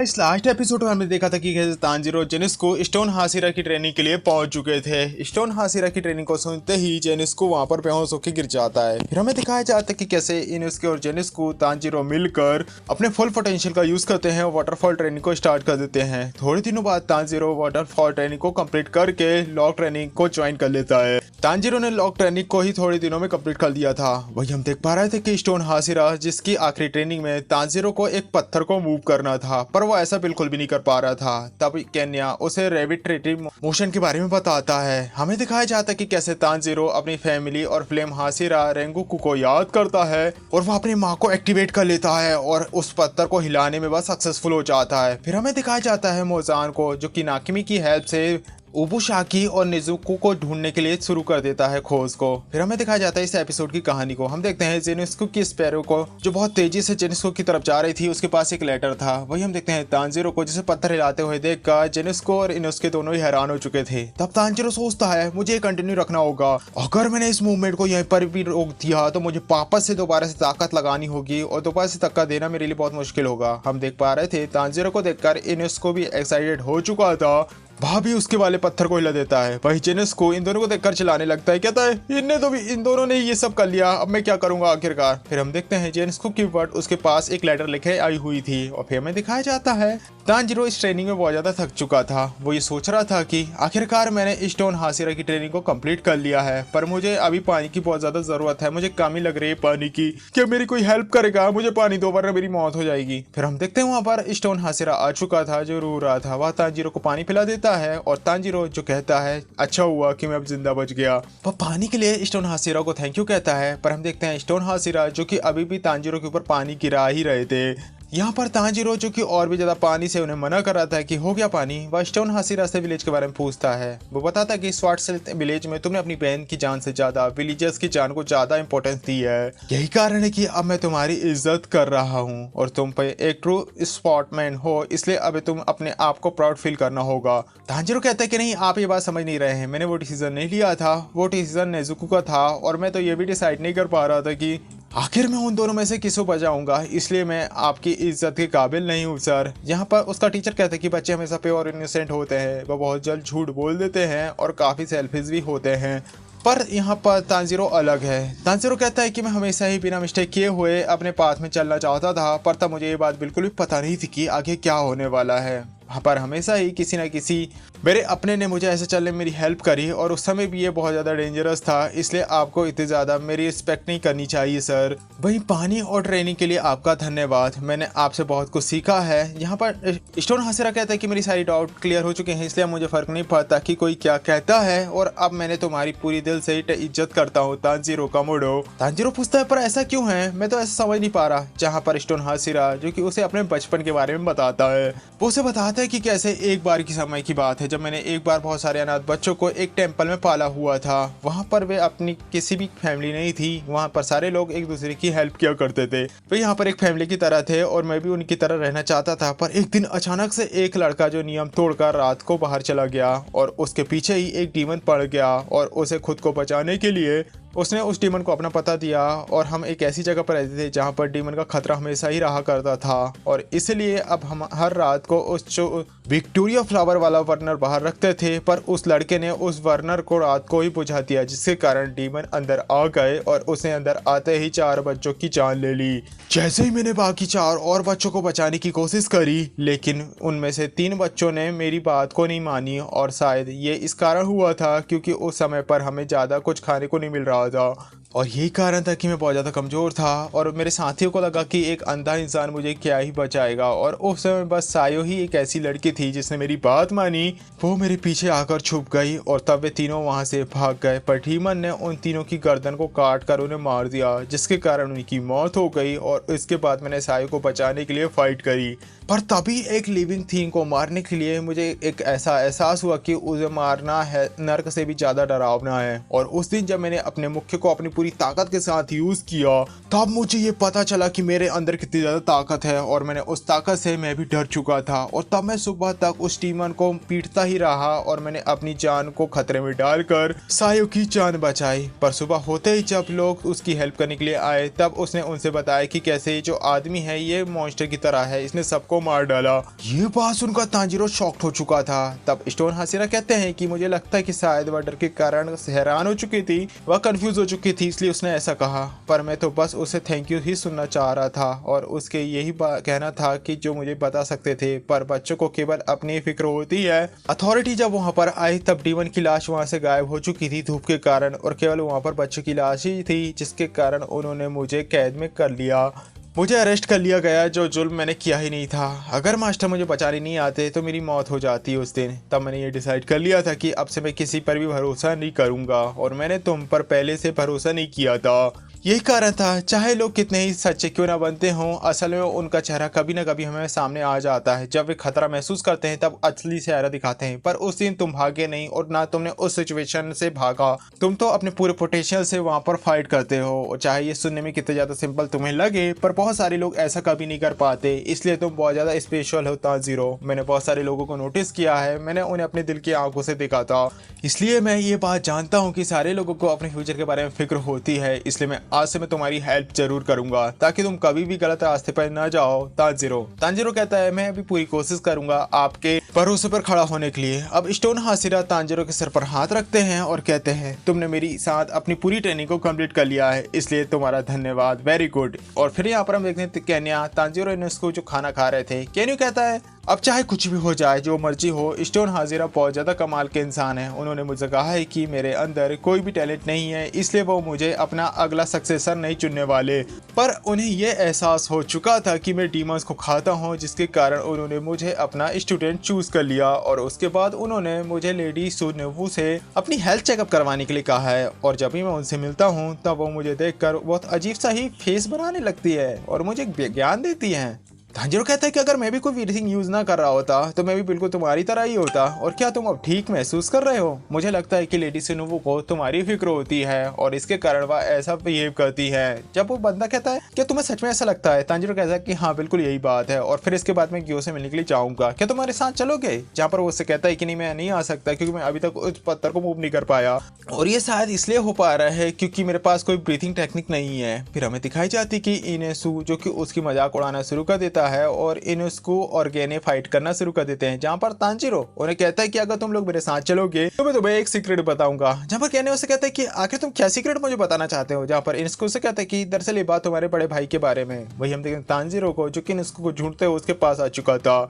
इस last episode में हमने देखा था कि कैसे तांजीरो जेनिस्को स्टोन हाशिरा की ट्रेनिंग के लिए पहुंच चुके थे। स्टोन हाशिरा की ट्रेनिंग को सुनते ही जेनिस्को वहां पर बेहोश होकर गिर जाता है। फिर हमें दिखाया जाता है कि कैसे इनुस्के और जेनिस्को तांजीरो मिलकर अपने फुल पोटेंशियल का यूज करते हैं और वाटरफॉल ट्रेनिंग को स्टार्ट कर देते हैं। थोड़े दिनों बाद तांजीरो वाटरफॉल ट्रेनिंग को कंप्लीट करके लॉक ट्रेनिंग को ज्वाइन कर लेता है। तांजीरो ने लॉक ट्रेनिंग को ही थोड़े दिनों में कंप्लीट कर दिया था। वही हम देख पा रहे थे कि स्टोन हाशिरा जिसकी आखिरी ट्रेनिंग में तांजीरो को एक पत्थर को मूव करना था, पर वो ऐसा बिल्कुल भी नहीं कर पा रहा था। तब केन्या उसे रेविट्रेटिव मोशन के बारे में बताता है। हमें दिखाया जाता है कि कैसे तांजीरो अपनी फैमिली और फ्लेम हाशिरा रेंगुकू को याद करता है और वो अपनी माँ को एक्टिवेट कर लेता है और उस पत्थर को हिलाने में वह सक्सेसफुल हो जाता है। फिर हमें दिखाया जाता है मोजान को, जो कि नाकिमी की हेल्प से उबुशाकी और निजुको को ढूंढने के लिए शुरू कर देता है खोज को। फिर हमें दिखाया जाता है इस एपिसोड की कहानी को। हम देखते हैं जेनिस्को की स्पैरो को, जो बहुत तेजी से जेनिस्को की तरफ जा रही थी। उसके पास एक लेटर था। वही हम देखते हैं तांजीरो को, जिसे पत्थर हिलाते हुए देखकर जेनिस्को और इनुस्के दोनों ही हैरान हो चुके थे। तब तांजीरो सोचता है मुझे कंटिन्यू रखना होगा। अगर मैंने इस मूवमेंट को यहीं पर भी रोक दिया तो मुझे वापस से दोबारा से ताकत लगानी होगी और दोबारा से धक्का देना मेरे लिए बहुत मुश्किल होगा। हम देख पा रहे थे तांजीरो को देखकर इनुस्को भी एक्साइटेड हो चुका था। वह भी उसके वाले पत्थर को हिला देता है। वही जेनिस्को इन दोनों को देखकर चिल्लाने लगता है, कहता है इन दोनों ने ये सब कर लिया, अब मैं क्या करूंगा आखिरकार। फिर हम देखते हैं जेनिस्को की वर्ड उसके पास एक लेटर लिखे आई हुई थी। और फिर हमें दिखाया जाता है तांजीरो इस ट्रेनिंग में बहुत ज्यादा थक चुका था। वो ये सोच रहा था कि आखिरकार मैंने स्टोन हाशिरा की ट्रेनिंग को कंप्लीट कर लिया है, पर मुझे अभी पानी की बहुत ज्यादा जरूरत है। मुझे कमी लग रही है पानी की। क्या मेरी कोई हेल्प करेगा? मुझे पानी दो वरना मेरी मौत हो जाएगी। फिर हम देखते हैं वहां पर स्टोन हाशिरा आ चुका था, जो रो रहा था। वह तांजीरो को पानी पिला देता है और तांजीरो जो कहता है अच्छा हुआ कि मैं अब जिंदा बच गया। वह पानी के लिए स्टोन हाशिरा को थैंक यू कहता है। पर हम देखते हैं स्टोन हाशिरा, जो कि अभी भी तांजीरो के ऊपर पानी गिरा ही रहे थे। यहाँ पर तांजीरो, जो कि और भी ज्यादा पानी से उन्हें मना कर रहा था कि हो गया पानी, वह स्टोन हाशिरा से विलेज के बारे में पूछता है। वो बताता है कि स्वार्टसेल्थ विलेज में तुमने अपनी बहन की जान से ज्यादा विलेजर्स की जान को ज्यादा इंपॉर्टेंस दी है। यही कारण है कि अब मैं तुम्हारी इज्जत कर रहा हूँ और तुम पे एक ट्रू स्पोर्टमैन हो, इसलिए अब तुम अपने आप को प्राउड फील करना होगा। तांजीरो कहता है कि नहीं, आप ये बात समझ नहीं रहे हैं। मैंने वो डिसीजन नहीं लिया था, वो डिसीजन नेजुको का था और मैं तो ये भी डिसाइड नहीं कर पा रहा था कि आखिर मैं उन दोनों में से किसको बचाऊंगा, इसलिए मैं आपकी इज्जत के काबिल नहीं हूँ सर। यहाँ पर उसका टीचर कहता है कि बच्चे हमेशा प्योर और इनोसेंट होते हैं, वो बहुत जल्द झूठ बोल देते हैं और काफ़ी सेल्फिश भी होते हैं। पर यहाँ पर तांजीरो अलग है। तांजीरो कहता है कि मैं हमेशा ही बिना मिस्टेक किए हुए अपने पाथ में चलना चाहता था, पर तब मुझे ये बात बिल्कुल भी पता नहीं थी कि आगे क्या होने वाला है। पर हमेशा ही किसी न किसी मेरे अपने ने मुझे ऐसे चलने में मेरी हेल्प करी और उस समय भी ये बहुत ज़्यादा डेंजरस था, इसलिए आपको इतनी ज़्यादा मेरी रिस्पेक्ट नहीं करनी चाहिए सर। वही पानी और ट्रेनिंग के लिए आपका धन्यवाद, मैंने आपसे बहुत कुछ सीखा है। यहाँ पर स्टोन हाशिरा कहता है कि मेरी सारी डाउट क्लियर हो चुके हैं, इसलिए मुझे फ़र्क नहीं पड़ता कि कोई क्या कहता है और अब मैंने तुम्हारी पूरी दिल से इज्जत करता हूँ तांजीरो कामोडो। तांजीरो पूछता है पर ऐसा क्यों है, मैं तो ऐसा समझ नहीं पा रहा। जहाँ पर स्टोन हाशिरा, जो कि उसे अपने बचपन के बारे में बताता है, वो उसे बताता है कि कैसे एक बार की समय की बात है जब मैंने एक बार बहुत सारे अनाथ बच्चों को एक टेंपल में पाला हुआ था। वहां पर वे अपनी किसी भी फैमिली नहीं थी, वहां पर सारे लोग एक दूसरे की हेल्प किया करते थे। वे यहाँ पर एक फैमिली की तरह थे और मैं भी उनकी तरह रहना चाहता था। पर एक दिन अचानक से एक लड़का जो नियम तोड़कर रात को बाहर चला गया और उसके पीछे ही एक डीमन पड़ गया और उसे खुद को बचाने के लिए उसने उस डीमन को अपना पता दिया और हम एक ऐसी जगह पर रहते थे जहाँ पर डीमन का खतरा हमेशा ही रहा करता था और इसलिए अब हम हर रात को उस जो विक्टोरिया फ्लावर वाला बर्नर बाहर रखते थे, पर उस लड़के ने उस बर्नर को रात को ही बुझा दिया, जिसके कारण डीमन अंदर आ गए और उसने अंदर आते ही 4 बच्चों की जान ले ली। जैसे ही मैंने बाकी 4 और बच्चों को बचाने की कोशिश करी, लेकिन उनमें से 3 बच्चों ने मेरी बात को नहीं मानी और शायद ये इस कारण हुआ था क्योंकि उस समय पर हमें ज़्यादा कुछ खाने को नहीं मिल रहा था और यही कारण था कि मैं बहुत ज़्यादा कमज़ोर था और मेरे साथियों को लगा कि एक अंधा इंसान मुझे क्या ही बचाएगा और उस समय बस सायो ही एक ऐसी लड़की थी जिसने मेरी बात मानी। वो मेरे पीछे आकर छुप गई और तब वे तीनों वहाँ से भाग गए, पर डीमन ने उन तीनों की गर्दन को काट कर उन्हें मार दिया, जिसके कारण उनकी मौत हो गई और इसके बाद मैंने सायो को बचाने के लिए फाइट करी। पर तभी एक लिविंग थिंग को मारने के लिए मुझे एक ऐसा एहसास हुआ कि उसे मारना है नर्क से भी ज़्यादा डरावना है और उस दिन जब मैंने अपने मुख्य को अपनी पूरी ताकत के साथ यूज किया, तब मुझे ये पता चला कि मेरे अंदर कितनी ज्यादा ताकत है और मैंने उस ताकत से मैं भी डर चुका था। और तब मैं सुबह तक उस डीमन को पीटता ही रहा और मैंने अपनी जान को खतरे में डालकर सायो की जान बचाई। पर सुबह होते ही जब लोग उसकी हेल्प करने के लिए आए तब उसने उनसे बताया कि कैसे ये जो आदमी है ये मॉन्स्टर की तरह है, इसने सबको मार डाला। ये बात सुनकर तांजीरो शॉक्ड हो चुका था। तब स्टोन हासिरा कहते हैं कि मुझे लगता है कि शायद वह डर के कारण हैरान हो चुकी थी, वह कंफ्यूज हो चुकी थी, इसलिए उसने ऐसा कहा। पर मैं तो बस उसे थैंक यू ही सुनना चाह रहा था और उसके यही कहना था कि जो मुझे बता सकते थे, पर बच्चों को केवल अपनी फिक्र होती है। अथॉरिटी जब वहां पर आई तब डीमन की लाश वहां से गायब हो चुकी थी धूप के कारण और केवल वहां पर बच्चों की लाश ही थी, जिसके कारण उन्होंने मुझे कैद में कर लिया। मुझे अरेस्ट कर लिया गया, जो जुल्म मैंने किया ही नहीं था। अगर मास्टर मुझे बचाने नहीं आते तो मेरी मौत हो जाती उस दिन। तब मैंने ये डिसाइड कर लिया था कि अब से मैं किसी पर भी भरोसा नहीं करूंगा और मैंने तुम पर पहले से भरोसा नहीं किया था। यही कारण था, चाहे लोग कितने ही सच्चे क्यों ना बनते हों, असल में उनका चेहरा कभी ना कभी हमें सामने आ जाता है। जब वे खतरा महसूस करते हैं तब असली चेहरा दिखाते हैं। पर उस दिन तुम भागे नहीं और ना तुमने उस सिचुएशन से भागा, तुम तो अपने पूरे पोटेंशियल से वहां पर फाइट करते हो। और चाहे ये सुनने में कितने ज्यादा सिंपल तुम्हें लगे, पर बहुत सारे लोग ऐसा कभी नहीं कर पाते, इसलिए तुम बहुत ज्यादा स्पेशल हो तांजीरो। मैंने बहुत सारे लोगों को नोटिस किया है, मैंने उन्हें अपने दिल की आंखों से देखा था, इसलिए मैं ये बात जानता हूँ कि सारे लोगों को अपने फ्यूचर के बारे में फिक्र होती है। इसलिए मैं आज से मैं तुम्हारी हेल्प जरूर करूंगा ताकि तुम कभी भी गलत रास्ते पर न जाओ तांजीरो। तांजीरो कहता है मैं अभी पूरी कोशिश करूंगा आपके भरोसे पर खड़ा होने के लिए। अब स्टोन हासिरा तांजीरो के सर पर हाथ रखते हैं और कहते हैं तुमने मेरी साथ अपनी पूरी ट्रेनिंग को कंप्लीट कर लिया है, इसलिए तुम्हारा धन्यवाद, वेरी गुड। और फिर यहाँ पर हम देखते हैं केन्या तांजीरो ने उसको जो खाना खा रहे थे। केन्यू कहता है अब चाहे कुछ भी हो जाए, जो मर्जी हो, स्टोन हाजिरा बहुत ज्यादा कमाल के इंसान है। उन्होंने मुझे कहा है कि मेरे अंदर कोई भी टैलेंट नहीं है, इसलिए वो मुझे अपना अगला सक्सेसर नहीं चुनने वाले। पर उन्हें ये एहसास हो चुका था कि मैं डीमंस को खाता हूँ, जिसके कारण उन्होंने मुझे अपना स्टूडेंट चूज कर लिया। और उसके बाद उन्होंने मुझे लेडी सुनेवू से अपनी हेल्थ चेकअप करवाने के लिए कहा है। और जब भी मैं उनसे मिलता हूँ तब वो मुझे देखकर बहुत अजीब सा ही फेस बनाने लगती है और मुझे ज्ञान देती है। तांजीरो कहता है कि अगर मैं भी कोई वीडिंग यूज ना कर रहा होता तो मैं भी बिल्कुल तुम्हारी तरह ही होता। और क्या तुम अब ठीक महसूस कर रहे हो? मुझे लगता है कि लेडी सुनुवू को तुम्हारी फिक्र होती है और इसके कारण वह ऐसा बिहेव करती है। जब वो बंदा कहता है क्या तुम्हें सच में ऐसा लगता है, तांजीरो कहता है कि हाँ बिल्कुल यही बात है। और फिर इसके बाद मैं गियो से मिलने के लिए जाऊंगा, क्या तुम्हारे साथ चलोगे? जहाँ पर वो उससे कहता है कि नहीं मैं नहीं आ सकता क्योंकि मैं अभी तक उस पत्थर को मूव नहीं कर पाया और ये शायद इसलिए हो पा रहा है क्योंकि मेरे पास कोई ब्रीथिंग टेक्निक नहीं है। फिर हमें दिखाई जाती कि इनेसु जो कि उसकी मजाक उड़ाना शुरू कर देता है और उसको और गेने फाइट करना शुरू कर देते हैं। जहाँ पर तांजीरो उन्हें कहता है कि अगर तुम लोग मेरे साथ चलोगे तो मैं तुम्हें एक सीक्रेट बताऊंगा। जहाँ पर गेने उसे कहता है कि आखिर तुम क्या सीक्रेट मुझे बताना चाहते हो? जहाँ पर इनको उसे कहता है कि दरअसल ये बात तुम्हारे बड़े भाई के बारे में। वही हम देखते तांजीरो को जो कि इसको ढूंढते हुए उसके पास आ चुका था।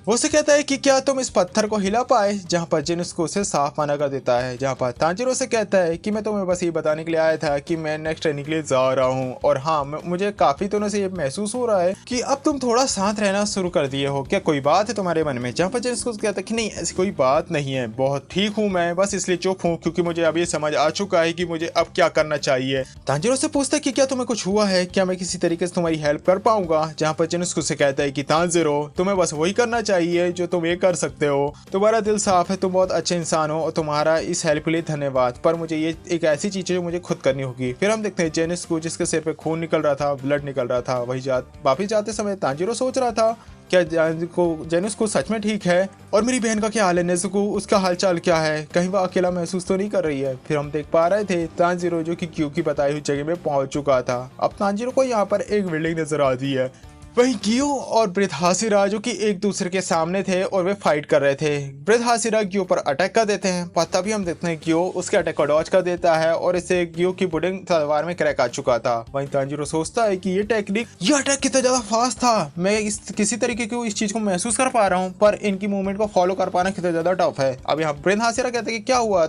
वो उसे कहता है कि क्या तुम इस पत्थर को हिला पाए? जहाँ पर जिन उसको उसे साफ मना कर देता है। जहाँ पर तांजीरो से कहता है कि मैं तुम्हें बस ये बताने के लिए आया था कि मैं नेक्स्ट ट्रेनिंग के लिए जा रहा हूँ और हाँ मुझे काफी दिनों से ये महसूस हो रहा है कि अब तुम थोड़ा साथ रहना शुरू कर दिए हो, क्या कोई बात है तुम्हारे मन में? जहाँ पर जिन उसको कहता है कि नहीं ऐसी कोई बात नहीं है, बहुत ठीक हूँ मैं, बस इसलिए चुप हूँ क्योंकि मुझे अब ये समझ आ चुका है कि मुझे अब क्या करना चाहिए। तांजीरो से पूछता है कि क्या तुम्हें कुछ हुआ है, क्या मैं किसी तरीके से तुम्हारी हेल्प कर पाऊंगा? जहाँ पर जिन उसको कहता है कि तांजीरो तुम्हें बस वही करना चाहिए जो तुम ये कर सकते हो, तुम्हारा दिल साफ है, तुम बहुत अच्छे इंसान हो और तुम्हारा इस हेल्प के लिए धन्यवाद, पर मुझे ये एक ऐसी चीज है जो मुझे खुद करनी होगी। फिर हम देखते हैं जेनिस को जिसके सिर पे खून निकल रहा था, ब्लड निकल रहा था। वही वापिस जाते समय तांजीरो सोच रहा था क्या जेनिस को सच में ठीक है और मेरी बहन का क्या हाल है, नेज़ुको उसका हालचाल क्या है, कहीं वो अकेला महसूस तो नहीं कर रही है। फिर हम देख पा रहे थे तांजीरो जो कि क्यू की बताई हुई जगह में पहुंच चुका था। अब तांजीरो को यहाँ पर एक बिल्डिंग नजर आती है, वहीं गियो और ब्रिथहासिरा जो कि एक दूसरे के सामने थे और वे फाइट कर रहे थे। ब्रिथहासिरा गियो पर अटैक कर देते हैं, पर तभी हम देखते हैं गियो उसके अटैक को डॉज कर देता है और इससे गियो की बुडिंग तलवार में क्रैक आ चुका था। वहीं तांजीरो सोचता है कि ये अटैक कितना ज्यादा फास्ट था, मैं किसी तरीके की इस चीज को महसूस कर पा रहा हूँ, पर इनकी मूवमेंट को फॉलो कर पाना कितना ज्यादा टफ है। अब यहाँ ब्रिथहासिरा कहते हैं कि क्या हुआ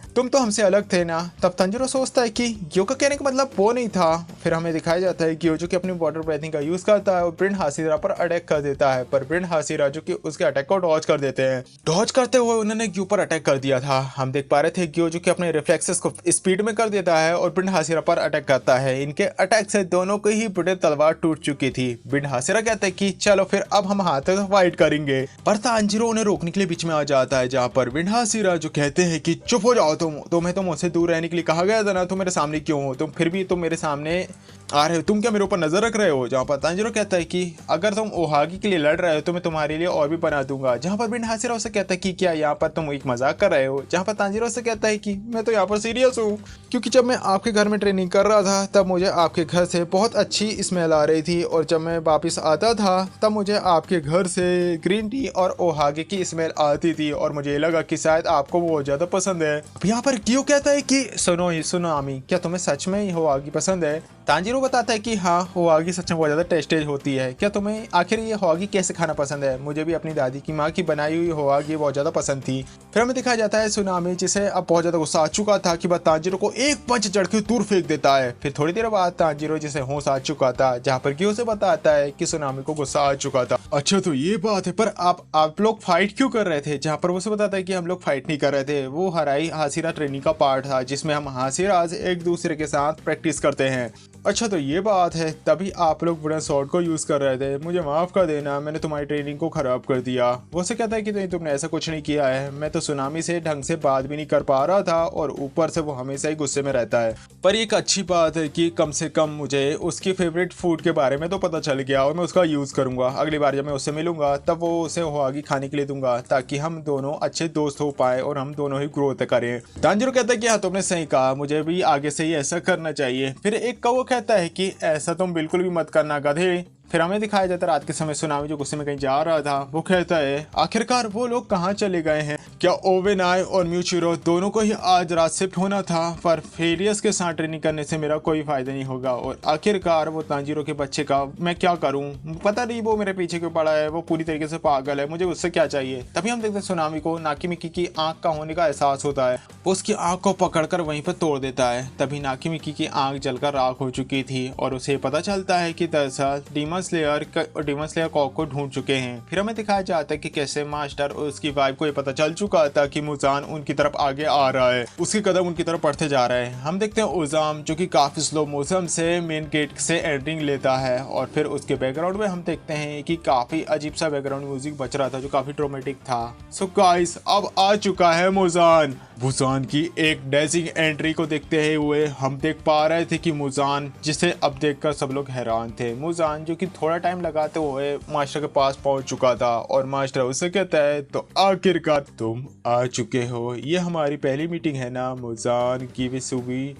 तुम तो हमसे अलग थे ना। तब तांजीरो सोचता है कि गियो का कहने का मतलब वो नहीं था। फिर हमें दिखाया जाता है गियो जो कि अपनी वाटर ब्रीथिंग का यूज करता है ब्रिथहासिरा पर अटैक कर देता है, पर ब्रिथहासिरा जो कि उसके अटैक को डॉज कर देते हैं। डॉज करते हुए उन्होंने गियो पर अटैक कर दिया था। हम देख पा रहे थे गियो जो कि अपने रिफ्लेक्सेस को स्पीड में कर देता है और ब्रिथहासिरा पर अटैक करता है। इनके अटैक से दोनों की ही बुढ़े तलवार टूट चुकी थी। ब्रिथहासिरा कहते हैं कि चलो फिर अब हम हाथ से फाइट करेंगे, पर तांजीरो उन्हें रोकने के लिए बीच में आ जाता है। जहाँ पर ब्रिथहासिरा जो कहते हैं कि चुप हो जाओ तुम्हें तो मुझसे दूर रहने के लिए कहा गया था ना, तुम मेरे सामने क्यों हो, तुम फिर भी तुम मेरे सामने आ रहे हो, तुम क्या मेरे ऊपर नजर रख रहे हो। जहाँ पर तांजीरो कहता है कि अगर तुम ओहागी के लिए लड़ रहे हो तो मैं तुम्हारे लिए और भी बना दूंगा। जहाँ पर बिन हासिरा उसे कहता है कि क्या यहाँ पर तुम एक मजाक कर रहे हो। जहाँ पर तांजीरो से कहता है कि मैं तो यहाँ पर सीरियस हूँ, क्योंकि जब मैं आपके घर में ट्रेनिंग कर रहा था तब मुझे आपके घर से बहुत अच्छी स्मेल आ रही थी, और जब मैं वापस आता था तब मुझे आपके घर से ग्रीन टी और ओहागी की स्मेल आती थी, और मुझे लगा कि शायद आपको वो ज्यादा पसंद है। यहाँ पर क्यों कहता है कि सुनो आमी, क्या तुम्हें सच में ओहागी पसंद है। तांजीरो बताता है कि हाँ, ओहागी सच में बहुत ज़्यादा टेस्टी होती है। क्या तुम्हें आखिर ये ओहागी कैसे खाना पसंद है। मुझे भी अपनी दादी की माँ की बनाई हुई ओहागी बहुत ज़्यादा पसंद थी। फिर हमें दिखाया जाता है सुनामी, जिसे अब बहुत ज़्यादा गुस्सा आ चुका था कि वह तांजीरो को एक पंच चढ़ के दूर फेंक देता है। फिर थोड़ी देर बाद तांजीरो जिसे होश आ चुका था, जहाँ पर क्यों से बताता है कि सुनामी को गुस्सा आ चुका था। अच्छा तो ये बात है, पर आप लोग फाइट क्यों कर रहे थे। जहाँ पर वो से बताता है कि हम लोग फाइट नहीं कर रहे थे, वो हराई हासिरा ट्रेनिंग का पार्ट था जिसमें हम हासिराज एक दूसरे के साथ प्रैक्टिस करते हैं। अच्छा तो ये बात है, तभी आप लोग वुडन स्वॉर्ड को यूज कर रहे थे। मुझे माफ कर देना, मैंने तुम्हारी ट्रेनिंग को खराब कर दिया। वो से कहता है कि नहीं, तुमने ऐसा कुछ नहीं किया है। मैं तो सुनामी से ढंग से बात भी नहीं कर पा रहा था, और ऊपर से वो हमेशा ही गुस्से में रहता है। पर एक अच्छी बात है कि कम से कम मुझे उसकी फेवरेट फूड के बारे में तो पता चल गया, और मैं उसका यूज करूंगा। अगली बार जब मैं उससे मिलूंगा तब वो उसे ओहागी खाने के लिए दूंगा, ताकि हम दोनों अच्छे दोस्त हो पाए और हम दोनों ही ग्रोथ करें। तांजीरो कहता है कि हाँ, तुमने सही कहा, मुझे भी आगे से ही ऐसा करना चाहिए। फिर एक कौवा कहता है कि ऐसा तुम बिल्कुल भी मत करना गधे। फिर हमें दिखाया जाता है रात के समय सुनामी जो गुस्से में कहीं जा रहा था, वो कहता है आखिरकार वो लोग कहाँ चले गए हैं। क्या ओवेन आई और म्यूचिरो दोनों को ही आज रात शिफ्ट होना था, पर फेरियस के साथ ट्रेनिंग करने से मेरा कोई फायदा नहीं होगा। और आखिरकार वो तांजीरो के बच्चे का मैं क्या करूं, पता नहीं वो मेरे पीछे क्यों पड़ा है, वो पूरी तरीके से पागल है, मुझे उससे क्या चाहिए। तभी हम देखते हैं सुनामी को नाकीमिकी की आंख का होने का एहसास होता है। वो उसकी आंख को पकड़कर वहीं पर तोड़ देता है। तभी नाकीमिकी की आंख जलकर राख हो चुकी थी, और उसे पता चलता है कि दरअसल डीमन स्लेयर कॉक को ढूंढ चुके हैं। फिर हमें दिखाया जाता है कि कैसे मास्टर और उसकी वाइफ को ये पता चल चुका था कि मुजान उनकी तरफ आगे आ रहा है, उसके कदम उनकी तरफ बढ़ते जा रहे हैं। हम देखते हैं उजाम जो कि काफी स्लो मोशन से मेन गेट से एंट्रिंग लेता है, और फिर उसके बैकग्राउंड में हम देखते हैं कि काफी अजीब सा बैकग्राउंड म्यूजिक बज रहा था जो काफी ट्रोमेटिक था। सो गाइस, अब आ चुका है मुजान की एक डैशिंग एंट्री को देखते हुए हम देख पा रहे थे कि मुजान, जिसे अब देखकर सब लोग हैरान थे। मुजान जो कि थोड़ा टाइम लगाते हुए मास्टर के पास पहुंच चुका था, और मास्टर उससे कहता है तो आखिरकार तुम आ चुके हो, ये हमारी पहली मीटिंग है ना मुजान की सूजी।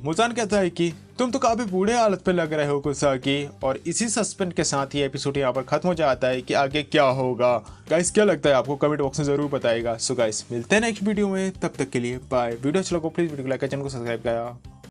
मुजान कहता है कि तुम तो काफी बूढ़े हालत पे लग रहे हो कुसाकी। और इसी सस्पेंस के साथ ही एपिसोड यहाँ पर खत्म हो जाता है कि आगे क्या होगा। गाइस क्या लगता है आपको, कमेंट बॉक्स में जरूर बताइएगा। सो गाइस मिलते हैं नेक्स्ट वीडियो में, तब तक के लिए बाय। वीडियो अच्छा लगा प्लीज वीडियो को लाइक, चैनल को सब्सक्राइब करा।